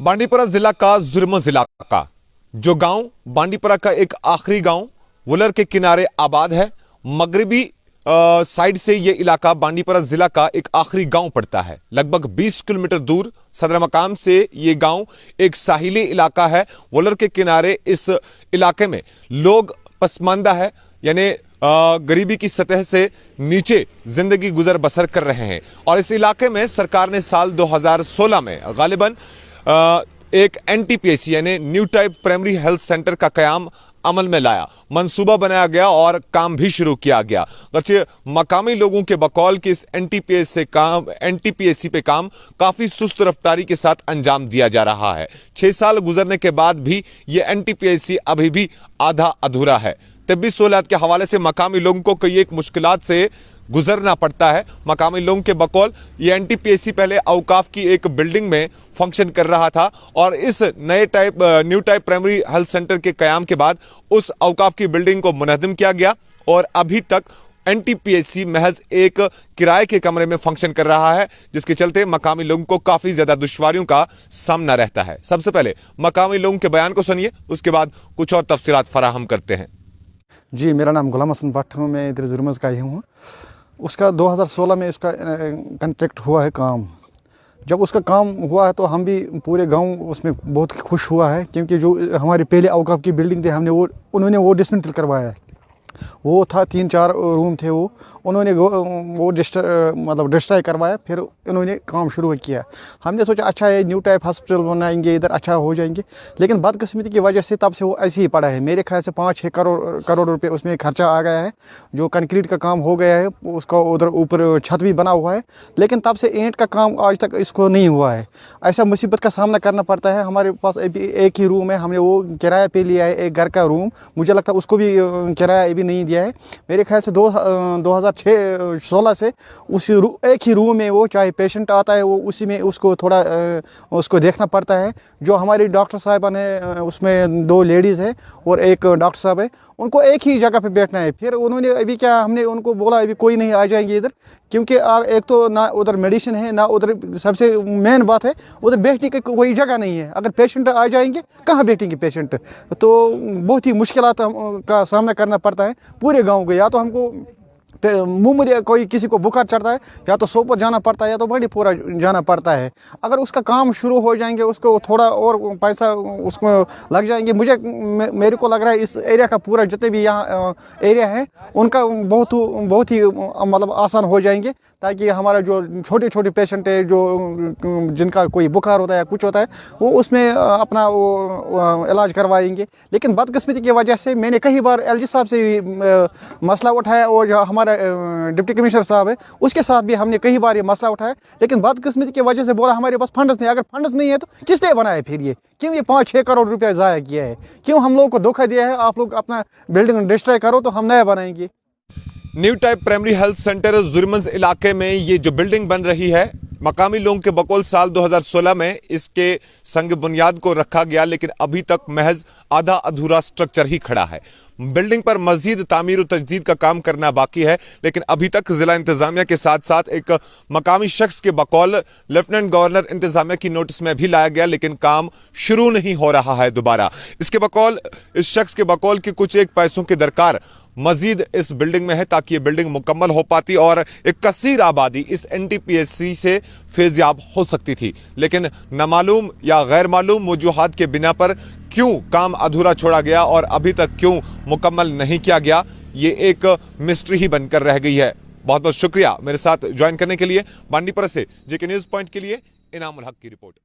बांडीपुरा जिला का जुर्मज इलाका, जो गांव बांडीपुरा का एक आखिरी गांव वुलर के किनारे आबाद है। मगरबी साइड से ये इलाका बांडीपुरा जिला का एक आखिरी गांव पड़ता है। लगभग 20 किलोमीटर दूर सदर मकाम से ये गांव एक साहिली इलाका है। वुलर के किनारे इस इलाके में लोग पसमानदा है, यानी गरीबी की सतह से नीचे जिंदगी गुजर बसर कर रहे हैं। और इस इलाके में सरकार ने साल 2016 में गालिबन एक NTPC यानी new type primary health centre का कयाम अमल में लाया, मंसूबा बनाया गया और काम भी शुरू किया गया। अगरचे मकामी लोगों के बकौल कि इस NTPC पे काम काफी सुस्त रफ्तारी के साथ अंजाम दिया जा रहा है। 6 साल गुजरने के बाद भी ये NTPC अभी भी आधा अधूरा है। तिब्बी सहूलियात के हवाले से मकामी लोगों को कई एक मुश्किलात से गुजरना पड़ता है। मकामी लोगों के बकौल ये NTPC पहले औकाफ की एक बिल्डिंग में फंक्शन कर रहा था और इस new type primary health centre के कयाम के बाद उस औकाफ की बिल्डिंग को मुनहदम किया गया और अभी तक NTPC महज एक किराए के कमरे में फंक्शन कर रहा है, जिसके चलते मकामी लोगों को काफी ज्यादा दुश्वारियों का सामना रहता है। सबसे पहले मकामी लोगों के बयान को सुनिए, उसके बाद कुछ और तफसीलात फराहम करते हैं। जी, मेरा नाम गुलाम हसन भट्ट हूँ, मैं इधर जुर्मज का ही हूँ। उसका 2016 में उसका कॉन्ट्रैक्ट हुआ है काम। जब उसका काम हुआ है तो हम भी पूरे गांव उसमें बहुत खुश हुआ है, क्योंकि जो हमारे पहले औकाफ की बिल्डिंग थी हमने उन्होंने वो डिसमेंटल करवाया है। वो था 3-4 रूम थे, उन्होंने वो डिस्ट्रॉय करवाया, फिर उन्होंने काम शुरू किया। हमने सोचा अच्छा है न्यू टाइप हॉस्पिटल बनाएंगे, इधर अच्छा हो जाएंगे, लेकिन बदकिस्मती की वजह से तब से वो ऐसे ही पड़ा है। मेरे ख्याल से 5-6 करोड़ रुपए उसमें खर्चा आ गया है। जो कंक्रीट का काम हो गया है उसका उधर ऊपर छत भी बना हुआ है, लेकिन तब से ईंट का काम आज तक इसको नहीं हुआ है। ऐसा मुसीबत का सामना करना पड़ता है। हमारे पास अभी एक ही रूम है, हमने वो किराए पे लिया है, एक घर का रूम। मुझे लगता है उसको भी किराया भी नहीं दिया है। मेरे ख्याल से 2016 से उसी एक ही रूम में वो चाहे पेशेंट आता है वो उसी में उसको थोड़ा उसको देखना पड़ता है। जो हमारी डॉक्टर साहिबान है उसमें 2 लेडीज़ है और एक डॉक्टर साहब है, उनको एक ही जगह पे बैठना है। फिर उन्होंने अभी क्या हमने उनको बोला अभी कोई नहीं आ जाएंगे इधर, क्योंकि एक तो ना उधर मेडिसिन है ना उधर, सबसे मेन बात है उधर बैठने की कोई जगह नहीं है। अगर पेशेंट आ जाएंगे कहाँ बैठेंगे पेशेंट, तो बहुत ही मुश्किलात का सामना करना पड़ता है पूरे गांव को। या तो हमको मुंह कोई किसी को बुखार चढ़ता है या तो सोपोर जाना पड़ता है या तो बांडीपुरा जाना पड़ता है। अगर उसका काम शुरू हो जाएंगे उसको थोड़ा और पैसा उसको लग जाएंगे। मेरे को लग रहा है इस एरिया का पूरा जितने भी यहाँ एरिया है उनका बहुत ही मतलब आसान हो जाएंगे, ताकि हमारा जो छोटे छोटे पेशेंट है जो जिनका कोई बुखार होता है या कुछ होता है वो उसमें अपना वो इलाज करवाएंगे। लेकिन बदकिस्मती की वजह से मैंने कई बार LG साहब से भी मसला उठाया और जो हमारा डिप्टी कमिश्नर साहब है उसके साथ भी हमने कई बार ये मसला उठाया, लेकिन बदकिस्मती की वजह से बोला हमारे पास फंड्स नहीं। अगर फंड्स नहीं है तो किस लिए बनाया फिर ये, क्यों ये 5-6 करोड़ रुपया ज़ाया किया है, क्यों हम लोगों को धोखा दिया है। आप लोग अपना बिल्डिंग डिस्ट्रॉय करो तो हम नया बनाएंगे। New type primary health centre जुर्मज इलाके में ये जो बिल्डिंग बन रही है, मकामी लोगों के बकौल साल 2016 में इसके संग बुनियाद को रखा गया, लेकिन अभी तक महज आधा अधूरा स्ट्रक्चर ही खड़ा है। बिल्डिंग पर मजीद तामीर और तजदीद का काम करना बाकी है, लेकिन अभी तक जिला इंतजामिया के साथ साथ एक मकामी शख्स के बकौल लेफ्टिनेंट गवर्नर इंतजामिया की नोटिस में भी लाया गया, लेकिन काम शुरू नहीं हो रहा है दोबारा। इसके बकौल इस शख्स के बकौल की कुछ एक पैसों की दरकार मजीद इस बिल्डिंग में है, ताकि ये बिल्डिंग मुकम्मल हो पाती और एक कसीर आबादी इस NTPC से फैज़याब हो सकती थी। लेकिन नामालूम या गैर मालूम वजूहात के बिना पर क्यों काम अधूरा छोड़ा गया और अभी तक क्यों मुकम्मल नहीं किया गया, ये एक मिस्ट्री ही बनकर रह गई है। बहुत बहुत शुक्रिया मेरे साथ ज्वाइन करने के लिए। बांडीपुरा से JK न्यूज़ पॉइंट के लिए इनामुल हक की रिपोर्ट।